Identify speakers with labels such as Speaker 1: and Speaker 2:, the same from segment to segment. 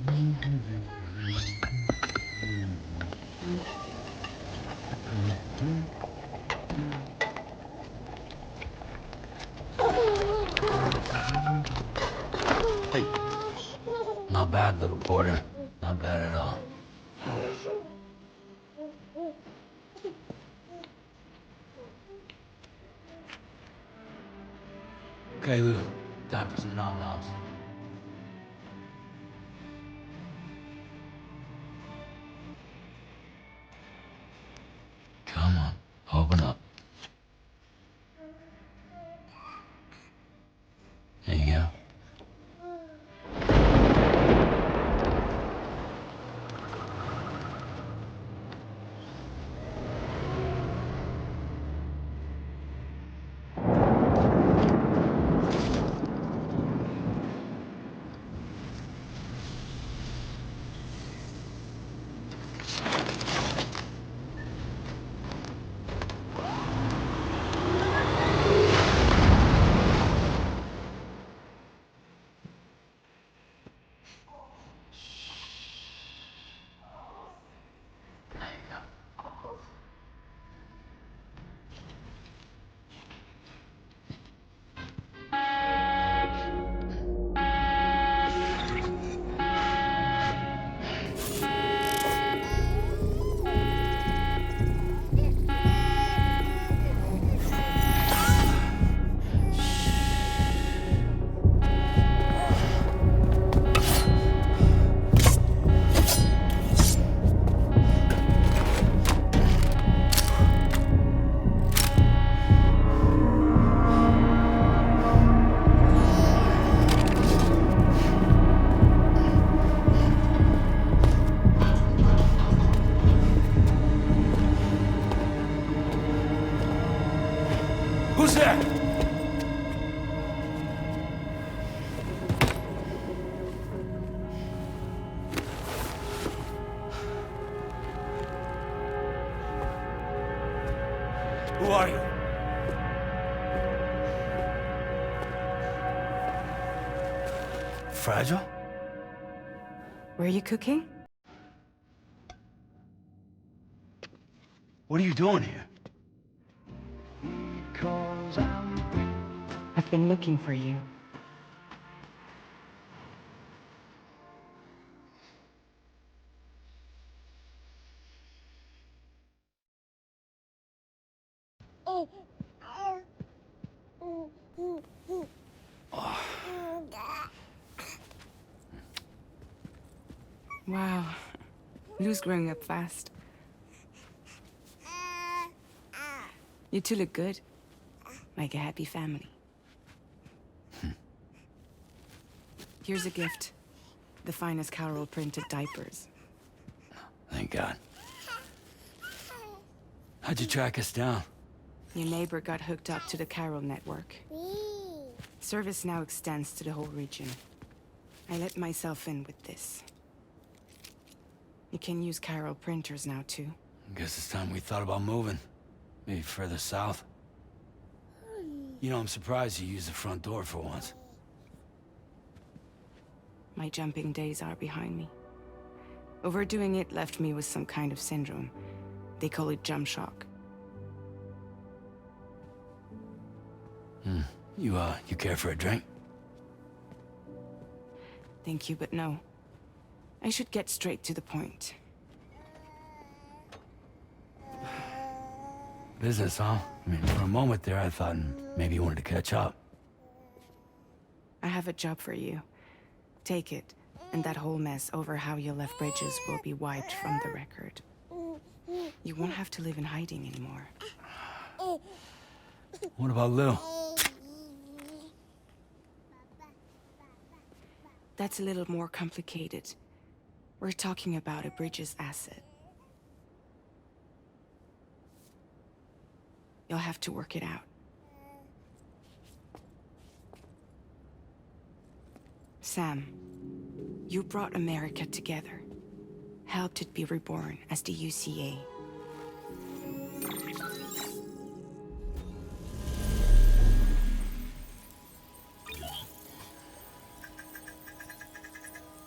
Speaker 1: Hey. Not bad, little porter. Not bad at all. Okay, Lou. Time for some nom-noms. Come on, open up. There you go. Who's there? Who are you? Fragile?
Speaker 2: Were you cooking?
Speaker 1: What are you doing here?
Speaker 2: I've been looking for you. Wow. Lou's growing up fast. You two look good. Like a happy family. Here's a gift. The finest Carol printed diapers.
Speaker 1: Thank God. How'd you track us down?
Speaker 2: Your neighbor got hooked up to the Carol network. Service now extends to the whole region. I let myself in with this. You can use Carol printers now, too.
Speaker 1: Guess it's time we thought about moving. Maybe further south. You know, I'm surprised you used the front door for once.
Speaker 2: My jumping days are behind me. Overdoing it left me with some kind of syndrome. They call it jump shock.
Speaker 1: You care for a drink?
Speaker 2: Thank you, but no. I should get straight to the point.
Speaker 1: Business, huh? I mean, for a moment there, I thought maybe you wanted to catch up.
Speaker 2: I have a job for you. Take it, and that whole mess over how you left Bridges will be wiped from the record. You won't have to live in hiding anymore.
Speaker 1: What about Lou?
Speaker 2: That's a little more complicated. We're talking about a Bridges asset. You'll have to work it out. Sam, you brought America together. Helped it be reborn as the UCA.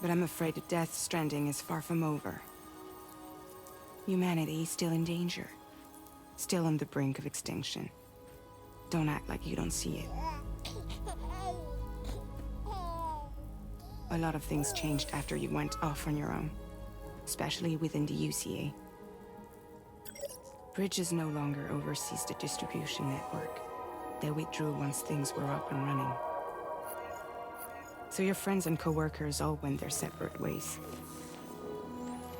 Speaker 2: But I'm afraid the death stranding is far from over. Humanity is still in danger. Still on the brink of extinction. Don't act like you don't see it. A lot of things changed after you went off on your own. Especially within the UCA. Bridges no longer oversees the distribution network. They withdrew once things were up and running. So your friends and co-workers all went their separate ways.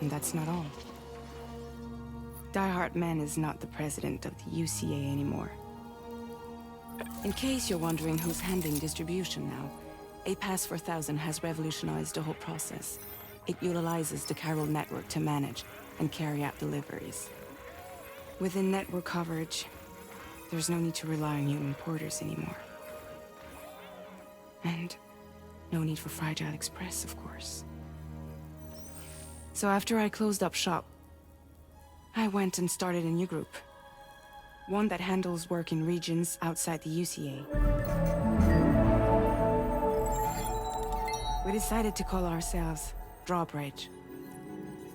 Speaker 2: And that's not all. Die Hard Man is not the president of the UCA anymore. In case you're wondering who's handling distribution now, A Pass 4000 has revolutionized the whole process. It utilizes the Chiral network to manage and carry out deliveries. Within network coverage, there's no need to rely on human porters anymore. And no need for Fragile Express, of course. So after I closed up shop, I went and started a new group. One that handles work in regions outside the UCA. We decided to call ourselves Drawbridge.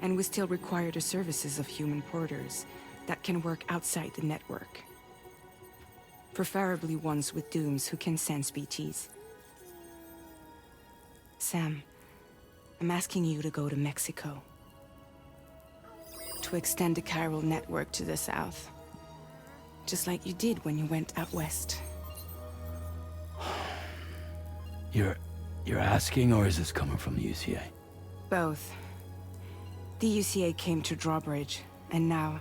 Speaker 2: And we still require the services of human porters that can work outside the network. Preferably ones with dooms who can sense BTs. Sam, I'm asking you to go to Mexico. To extend the Chiral network to the south. Just like you did when you went out west.
Speaker 1: You're asking, or is this coming from the UCA?
Speaker 2: Both. The UCA came to Drawbridge, and now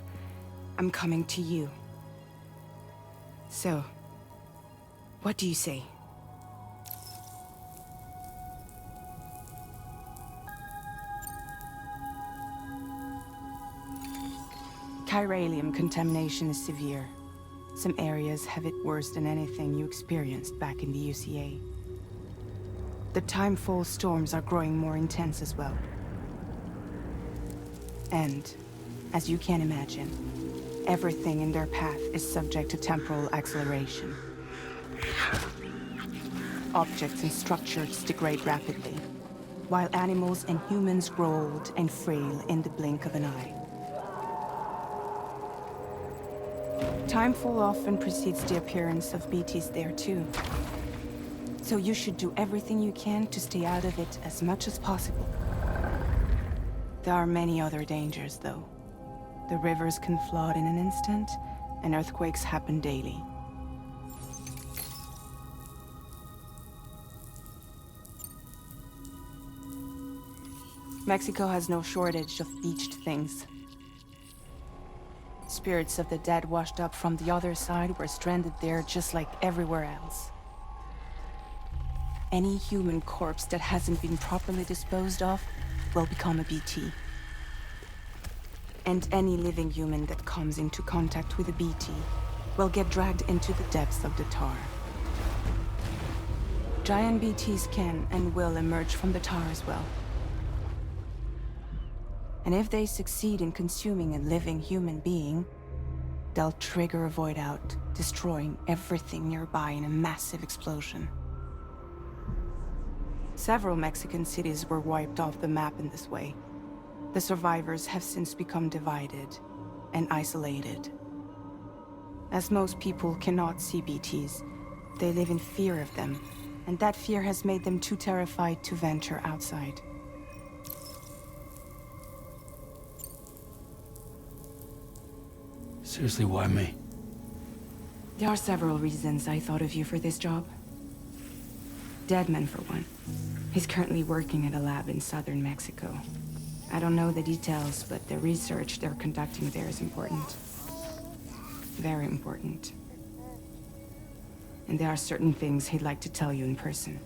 Speaker 2: I'm coming to you. So, what do you say? Chiralium contamination is severe. Some areas have it worse than anything you experienced back in the UCA. The timefall storms are growing more intense as well. And, as you can imagine, everything in their path is subject to temporal acceleration. Objects and structures degrade rapidly, while animals and humans grow old and frail in the blink of an eye. Timefall often precedes the appearance of BTs there too. So you should do everything you can to stay out of it as much as possible. There are many other dangers, though. The rivers can flood in an instant, and earthquakes happen daily. Mexico has no shortage of beached things. Spirits of the dead washed up from the other side were stranded there just like everywhere else. Any human corpse that hasn't been properly disposed of will become a BT. And any living human that comes into contact with a BT will get dragged into the depths of the tar. Giant BTs can and will emerge from the tar as well. And if they succeed in consuming a living human being, they'll trigger a void out, destroying everything nearby in a massive explosion. Several Mexican cities were wiped off the map in this way. The survivors have since become divided and isolated. As most people cannot see BTs, they live in fear of them, and that fear has made them too terrified to venture outside.
Speaker 1: Seriously, why me?
Speaker 2: There are several reasons I thought of you for this job. Deadman, for one. He's currently working at a lab in southern Mexico. I don't know the details, but the research they're conducting there is important. Very important. And there are certain things he'd like to tell you in person.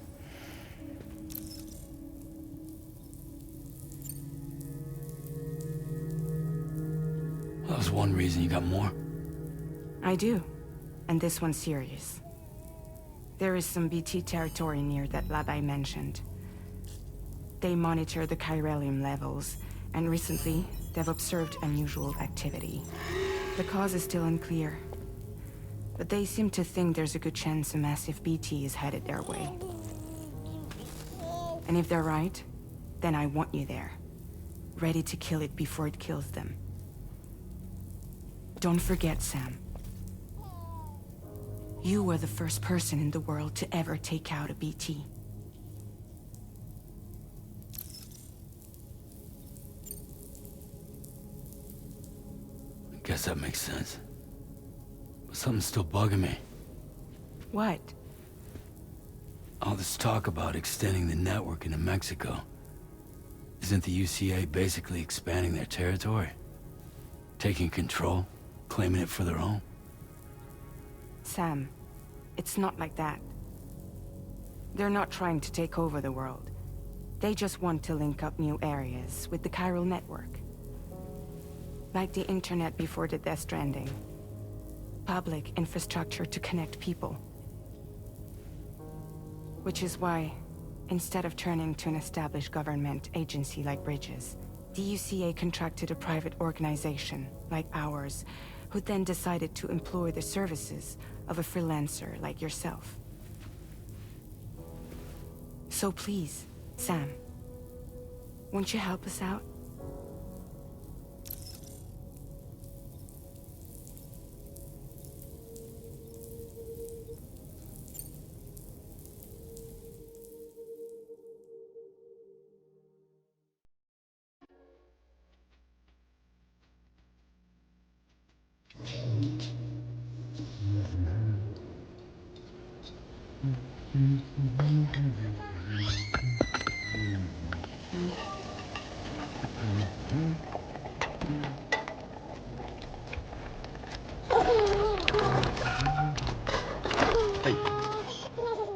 Speaker 1: That was one reason. You got more?
Speaker 2: I do. And this one's serious. There is some BT territory near that lab I mentioned. They monitor the chiralium levels, and recently, they've observed unusual activity. The cause is still unclear, but they seem to think there's a good chance a massive BT is headed their way. And if they're right, then I want you there. Ready to kill it before it kills them. Don't forget, Sam. You were the first person in the world to ever take out a BT.
Speaker 1: I guess that makes sense. But something's still bugging me.
Speaker 2: What?
Speaker 1: All this talk about extending the network into Mexico. Isn't the UCA basically expanding their territory? Taking control? Claiming it for their own?
Speaker 2: Sam, it's not like that. They're not trying to take over the world. They just want to link up new areas with the chiral network. Like the internet before the Death Stranding. Public infrastructure to connect people. Which is why, instead of turning to an established government agency like Bridges, the UCA contracted a private organization, like ours, who then decided to employ the services of a freelancer like yourself. So please, Sam, won't you help us out?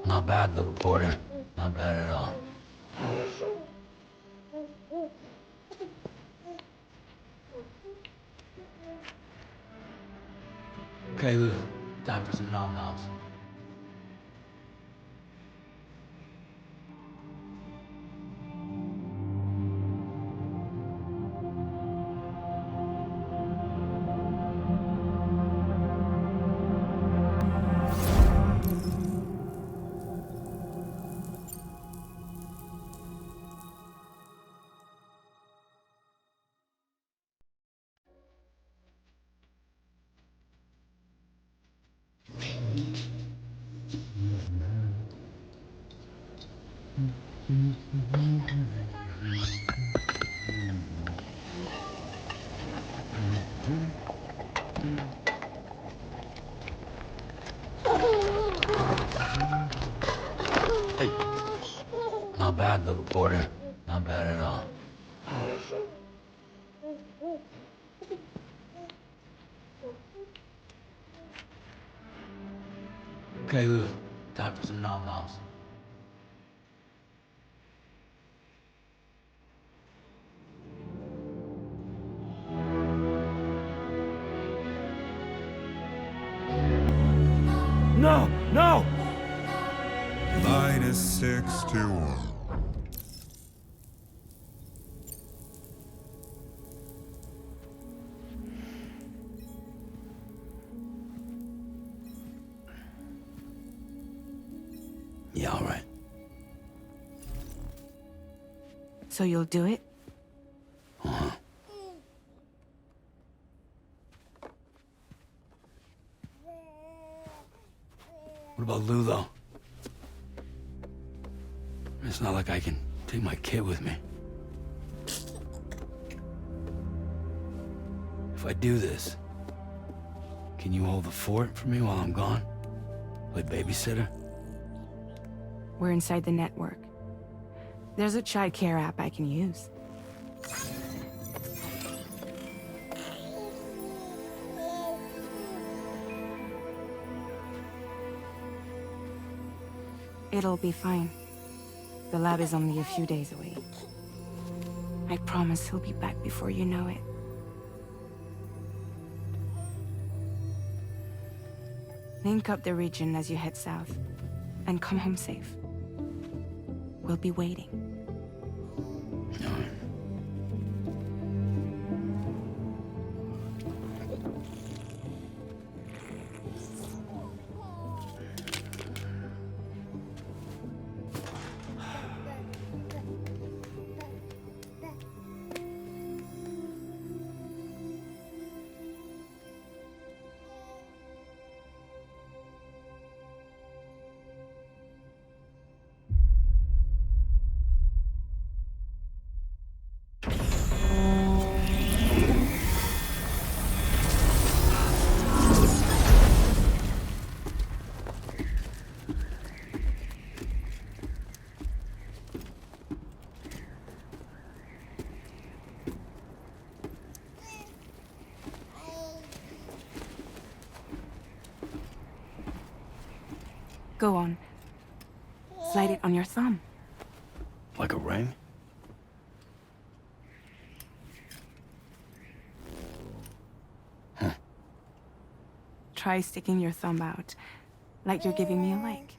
Speaker 1: Not bad, little porter. Not bad at all. Okay, Lou. Time for some nom-noms. Hey. Not bad, little porter. Not bad at all. Okay, Lou. Time for some nom-noms. No! No!
Speaker 3: -61.
Speaker 1: Yeah, all right.
Speaker 2: So you'll do it?
Speaker 1: Uh-huh. What about Lou, though? It's not like I can take my kid with me. If I do this, can you hold the fort for me while I'm gone? Play babysitter?
Speaker 2: We're inside the network. There's a child care app I can use. It'll be fine. The lab is only a few days away. I promise he'll be back before you know it. Link up the region as you head south, and come home safe. We'll be waiting.
Speaker 1: All right.
Speaker 2: Go on. Slide it on your thumb.
Speaker 1: Like a ring? Huh.
Speaker 2: Try sticking your thumb out, like you're giving me a like.